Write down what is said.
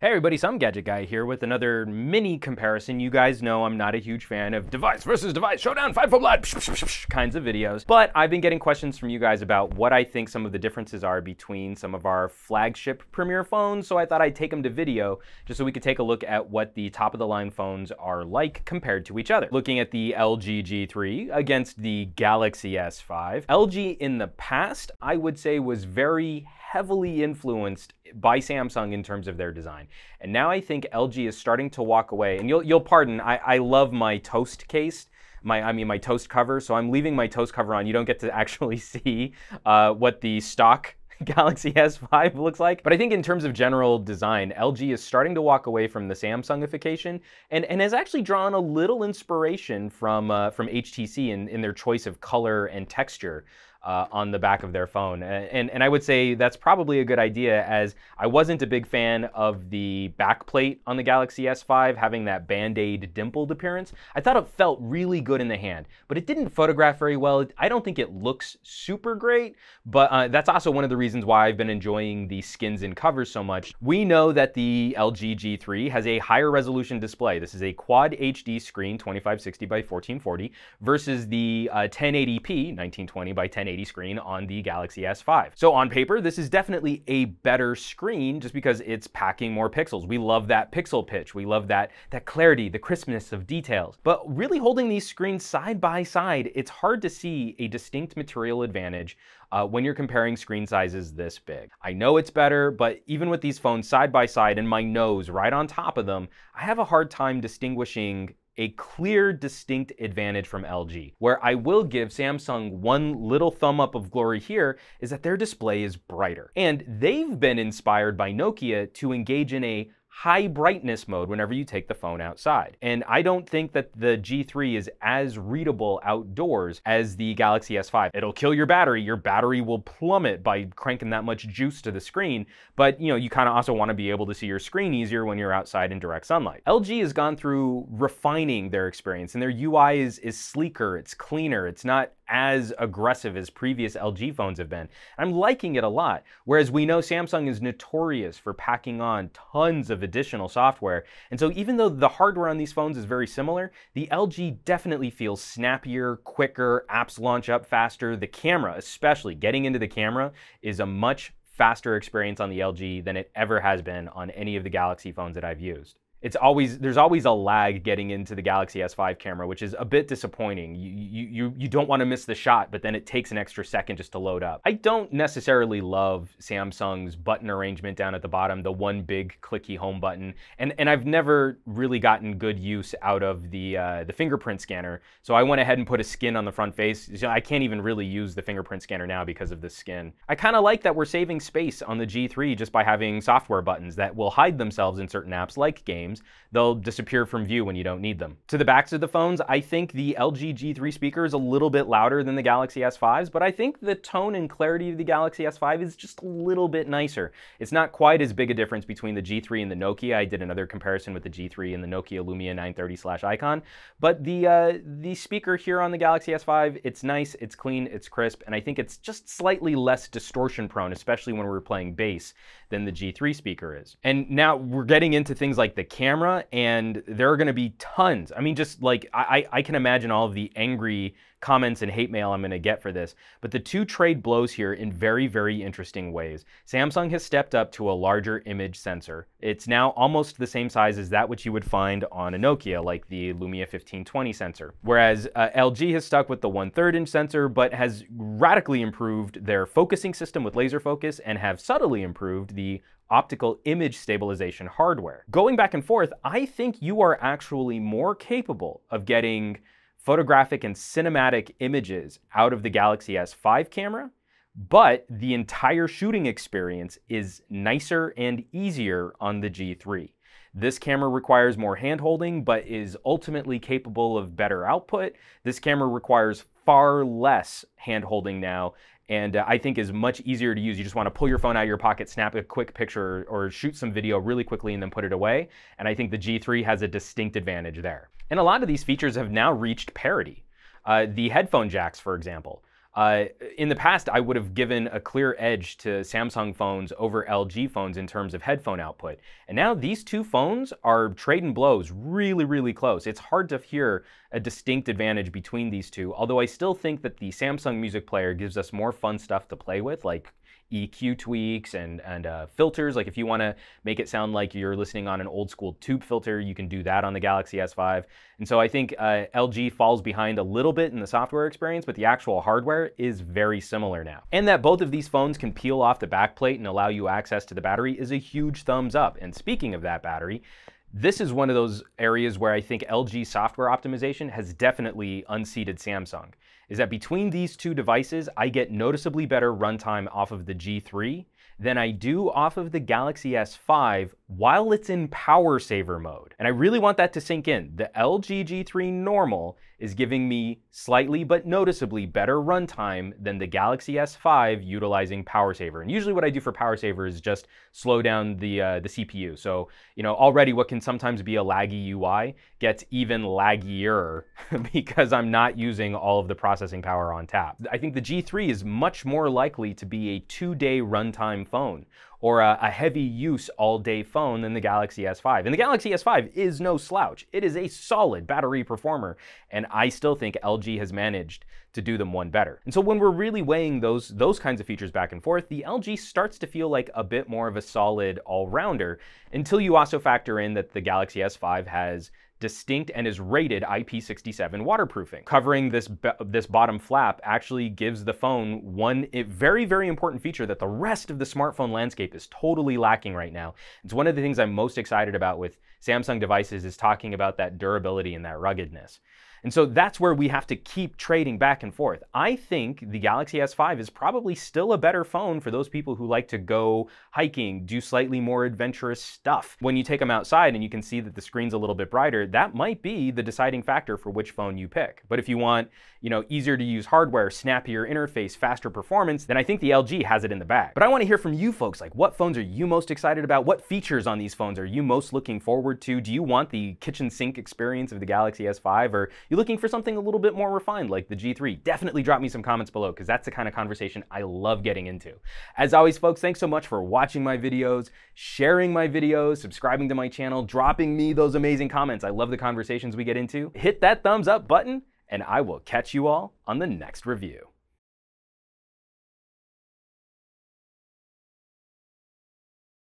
Hey everybody, some Gadget Guy here with another mini comparison. You guys know I'm not a huge fan of device versus device, showdown, fight for blood, kinds of videos. But I've been getting questions from you guys about what I think some of the differences are between some of our flagship premier phones. So I thought I'd take them to video just so we could take a look at what the top of the line phones are like compared to each other. Looking at the LG G3 against the Galaxy S5. LG in the past, I would say, was very heavily influenced by Samsung in terms of their design. And now I think LG is starting to walk away. And you'll pardon, I love my toast case, my toast cover. So I'm leaving my toast cover on. You don't get to actually see what the stock Galaxy S5 looks like. But I think in terms of general design, LG is starting to walk away from the Samsungification and has actually drawn a little inspiration from HTC in their choice of color and texture on the back of their phone. And I would say that's probably a good idea, as I wasn't a big fan of the backplate on the Galaxy S5 having that Band-Aid dimpled appearance. I thought it felt really good in the hand, but it didn't photograph very well. I don't think it looks super great, but that's also one of the reasons why I've been enjoying the skins and covers so much. We know that the LG G3 has a higher resolution display. This is a Quad HD screen, 2560 by 1440, versus the 1080p, 1920 by 1080 screen on the Galaxy S5. So on paper, this is definitely a better screen just because it's packing more pixels. We love that pixel pitch. We love that clarity, the crispness of details. But really holding these screens side by side, it's hard to see a distinct material advantage when you're comparing screen sizes this big. I know it's better, but even with these phones side by side and my nose right on top of them, I have a hard time distinguishing a clear, distinct advantage from LG. Where I will give Samsung one little thumb up of glory here is that their display is brighter. And they've been inspired by Nokia to engage in a high brightness mode whenever you take the phone outside. And I don't think that the G3 is as readable outdoors as the Galaxy S5. It'll kill your battery. Your battery will plummet by cranking that much juice to the screen. But you kind of also want to be able to see your screen easier when you're outside in direct sunlight. LG has gone through refining their experience, and their UI is sleeker, it's cleaner, it's not as aggressive as previous LG phones have been. I'm liking it a lot, whereas we know Samsung is notorious for packing on tons of additional software. And so even though the hardware on these phones is very similar, the LG definitely feels snappier, quicker, apps launch up faster. The camera, especially getting into the camera, is a much faster experience on the LG than it ever has been on any of the Galaxy phones that I've used. There's always a lag getting into the Galaxy S5 camera, which is a bit disappointing. You don't want to miss the shot, but then it takes an extra second just to load up. I don't necessarily love Samsung's button arrangement down at the bottom, the one big clicky home button, and I've never really gotten good use out of the fingerprint scanner. So I went ahead and put a skin on the front face. So I can't even really use the fingerprint scanner now because of the skin. I kind of like that we're saving space on the G3 just by having software buttons that will hide themselves in certain apps like games. They'll disappear from view when you don't need them. To the backs of the phones, I think the LG G3 speaker is a little bit louder than the Galaxy S5's, but I think the tone and clarity of the Galaxy S5 is just a little bit nicer. It's not quite as big a difference between the G3 and the Nokia. I did another comparison with the G3 and the Nokia Lumia 930/Icon, but the speaker here on the Galaxy S5, it's nice, it's clean, it's crisp, and I think it's just slightly less distortion prone, especially when we're playing bass, than the G3 speaker is. And now we're getting into things like the camera, and there are going to be tons. I mean, just like I can imagine all of the angry comments and hate mail I'm going to get for this, but the two trade blows here in very, very interesting ways. Samsung has stepped up to a larger image sensor. It's now almost the same size as that which you would find on a Nokia, like the Lumia 1520 sensor. Whereas LG has stuck with the 1/3 inch sensor, but has radically improved their focusing system with laser focus and have subtly improved the optical image stabilization hardware. Going back and forth, I think you are actually more capable of getting photographic and cinematic images out of the Galaxy S5 camera, but the entire shooting experience is nicer and easier on the G3. This camera requires more hand-holding, but is ultimately capable of better output. This camera requires far less hand-holding now, and I think is much easier to use. You just want to pull your phone out of your pocket, snap a quick picture, or shoot some video really quickly and then put it away. And I think the G3 has a distinct advantage there. And a lot of these features have now reached parity. The headphone jacks, for example. In the past, I would have given a clear edge to Samsung phones over LG phones in terms of headphone output. And now these two phones are trading blows really, really close. It's hard to hear a distinct advantage between these two, although I still think that the Samsung Music Player gives us more fun stuff to play with, like EQ tweaks and filters. Like if you want to make it sound like you're listening on an old school tube filter, you can do that on the Galaxy S5. And so I think LG falls behind a little bit in the software experience, but the actual hardware is very similar now. And that both of these phones can peel off the backplate and allow you access to the battery is a huge thumbs up. And speaking of that battery, this is one of those areas where I think LG software optimization has definitely unseated Samsung, is that between these two devices, I get noticeably better runtime off of the G3 than I do off of the Galaxy S5 while it's in power saver mode. And I really want that to sink in. The LG G3 normal is giving me slightly but noticeably better runtime than the Galaxy S5 utilizing power saver. And usually what I do for power saver is just slow down the CPU. So, you know, already what can sometimes be a laggy UI gets even laggier because I'm not using all of the processing power on tap. I think the G3 is much more likely to be a 2-day runtime phone, or a heavy use all-day phone than the Galaxy S5. And the Galaxy S5 is no slouch. It is a solid battery performer, and I still think LG has managed to do them one better. And so when we're really weighing those kinds of features back and forth, the LG starts to feel like a bit more of a solid all-rounder, until you also factor in that the Galaxy S5 has distinct and is rated IP67 waterproofing. Covering this bottom flap actually gives the phone one very, very important feature that the rest of the smartphone landscape is totally lacking right now. It's one of the things I'm most excited about with Samsung devices, is talking about that durability and that ruggedness. And so that's where we have to keep trading back and forth. I think the Galaxy S5 is probably still a better phone for those people who like to go hiking, do slightly more adventurous stuff. When you take them outside and you can see that the screen's a little bit brighter, that might be the deciding factor for which phone you pick. But if you want, you know, easier to use hardware, snappier interface, faster performance, then I think the LG has it in the bag. But I want to hear from you folks. Like, what phones are you most excited about? What features on these phones are you most looking forward to? Do you want the kitchen sink experience of the Galaxy S5, or you looking for something a little bit more refined like the G3? Definitely drop me some comments below, because that's the kind of conversation I love getting into. As always, folks, thanks so much for watching my videos, sharing my videos, subscribing to my channel, dropping me those amazing comments. I love the conversations we get into. Hit that thumbs up button, and I will catch you all on the next review.